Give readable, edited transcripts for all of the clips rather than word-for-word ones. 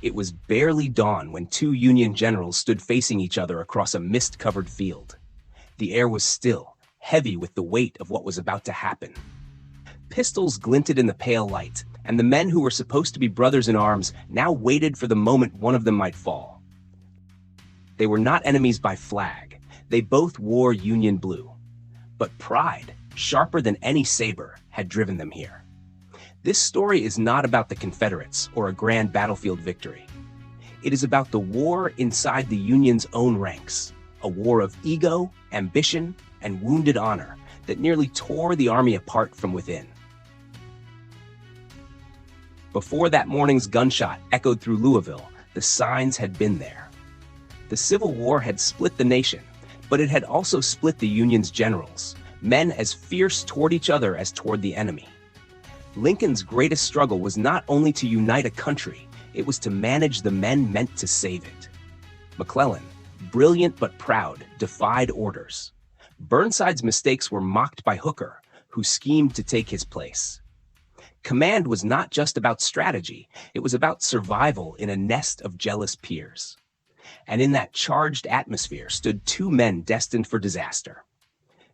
It was barely dawn when two Union generals stood facing each other across a mist-covered field. The air was still, heavy with the weight of what was about to happen. Pistols glinted in the pale light, and the men who were supposed to be brothers in arms now waited for the moment one of them might fall. They were not enemies by flag. They both wore Union blue. But pride, sharper than any saber, had driven them here. This story is not about the Confederates or a grand battlefield victory. It is about the war inside the Union's own ranks, a war of ego, ambition, and wounded honor that nearly tore the Army apart from within. Before that morning's gunshot echoed through Louisville, the signs had been there. The Civil War had split the nation, but it had also split the Union's generals, men as fierce toward each other as toward the enemy. Lincoln's greatest struggle was not only to unite a country, it was to manage the men meant to save it. McClellan, brilliant but proud, defied orders. Burnside's mistakes were mocked by Hooker, who schemed to take his place. Command was not just about strategy, it was about survival in a nest of jealous peers. And in that charged atmosphere stood two men destined for disaster.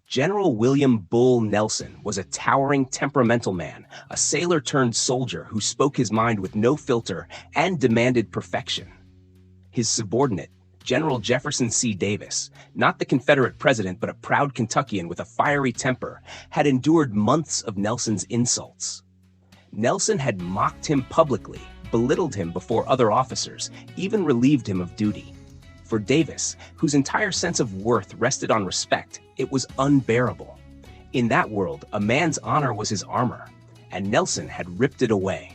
General William Bull Nelson was a towering, temperamental man, a sailor-turned-soldier who spoke his mind with no filter and demanded perfection. His subordinate, General Jefferson C. Davis, not the Confederate president but a proud Kentuckian with a fiery temper, had endured months of Nelson's insults. Nelson had mocked him publicly, belittled him before other officers, even relieved him of duty. For Davis, whose entire sense of worth rested on respect, it was unbearable. In that world, a man's honor was his armor, and Nelson had ripped it away.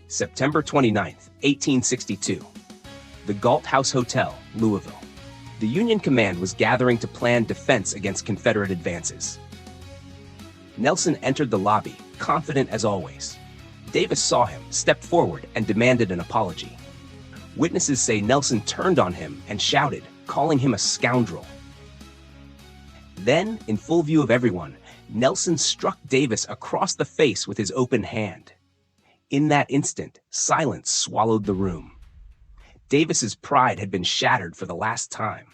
September 29, 1862. The Galt House Hotel, Louisville. The Union command was gathering to plan defense against Confederate advances. Nelson entered the lobby, confident as always. Davis saw him, stepped forward, and demanded an apology. Witnesses say Nelson turned on him and shouted, calling him a scoundrel. Then, in full view of everyone, Nelson struck Davis across the face with his open hand. In that instant, silence swallowed the room. Davis's pride had been shattered for the last time.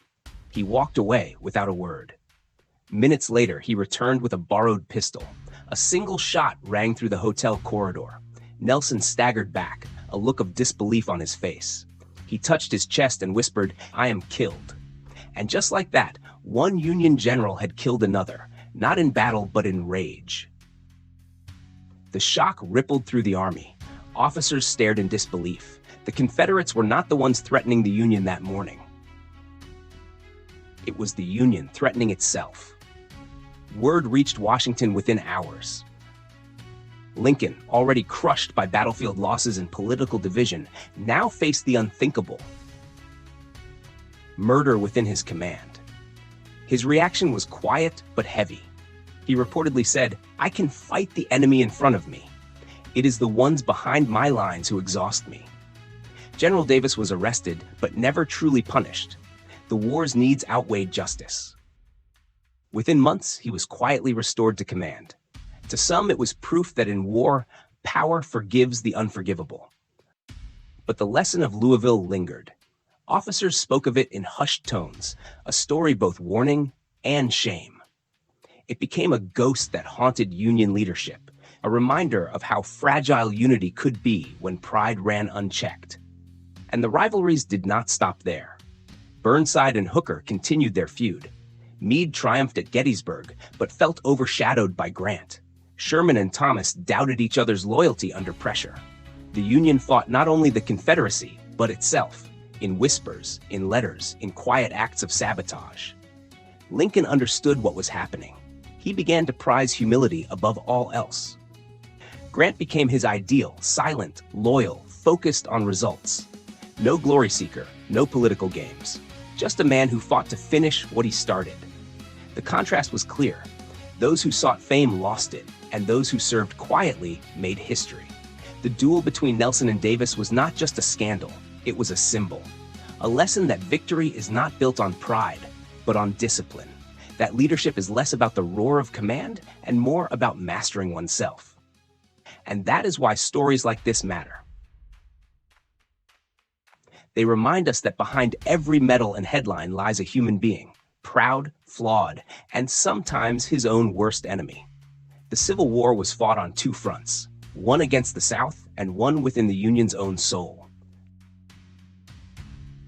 He walked away without a word. Minutes later, he returned with a borrowed pistol. A single shot rang through the hotel corridor. Nelson staggered back, a look of disbelief on his face. He touched his chest and whispered, "I am killed." And just like that, one Union general had killed another, not in battle but in rage. The shock rippled through the army. Officers stared in disbelief. The Confederates were not the ones threatening the Union that morning. It was the Union threatening itself. Word reached Washington within hours. Lincoln, already crushed by battlefield losses and political division, now faced the unthinkable: murder within his command. His reaction was quiet but heavy. He reportedly said, "I can fight the enemy in front of me. It is the ones behind my lines who exhaust me." General Davis was arrested but never truly punished. The war's needs outweighed justice. Within months, he was quietly restored to command. To some, it was proof that in war, power forgives the unforgivable. But the lesson of Louisville lingered. Officers spoke of it in hushed tones, a story both warning and shame. It became a ghost that haunted Union leadership, a reminder of how fragile unity could be when pride ran unchecked. And the rivalries did not stop there. Burnside and Hooker continued their feud. Meade triumphed at Gettysburg, but felt overshadowed by Grant. Sherman and Thomas doubted each other's loyalty under pressure. The Union fought not only the Confederacy, but itself, in whispers, in letters, in quiet acts of sabotage. Lincoln understood what was happening. He began to prize humility above all else. Grant became his ideal, silent, loyal, focused on results. No glory seeker, no political games. Just a man who fought to finish what he started. The contrast was clear. Those who sought fame lost it, and those who served quietly made history. The duel between Nelson and Davis was not just a scandal, it was a symbol. A lesson that victory is not built on pride, but on discipline. That leadership is less about the roar of command and more about mastering oneself. And that is why stories like this matter. They remind us that behind every medal and headline lies a human being, proud, flawed, and sometimes his own worst enemy. The Civil War was fought on two fronts, one against the South and one within the Union's own soul.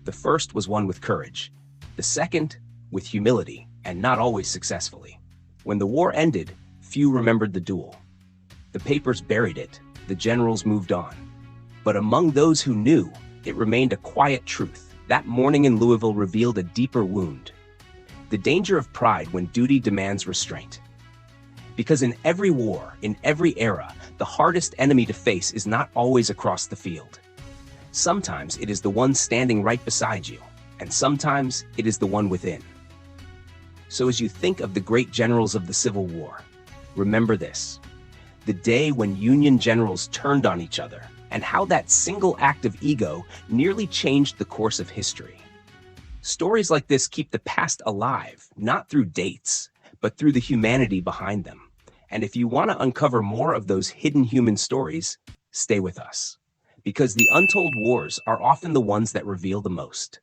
The first was won with courage, the second with humility, and not always successfully. When the war ended, few remembered the duel. The papers buried it, the generals moved on. But among those who knew, it remained a quiet truth. That morning in Louisville revealed a deeper wound. The danger of pride when duty demands restraint. Because in every war, in every era, the hardest enemy to face is not always across the field. Sometimes it is the one standing right beside you, and sometimes it is the one within. So as you think of the great generals of the Civil War, remember this: the day when Union generals turned on each other, and how that single act of ego nearly changed the course of history. Stories like this keep the past alive, not through dates, but through the humanity behind them. And if you want to uncover more of those hidden human stories, stay with us. Because the untold wars are often the ones that reveal the most.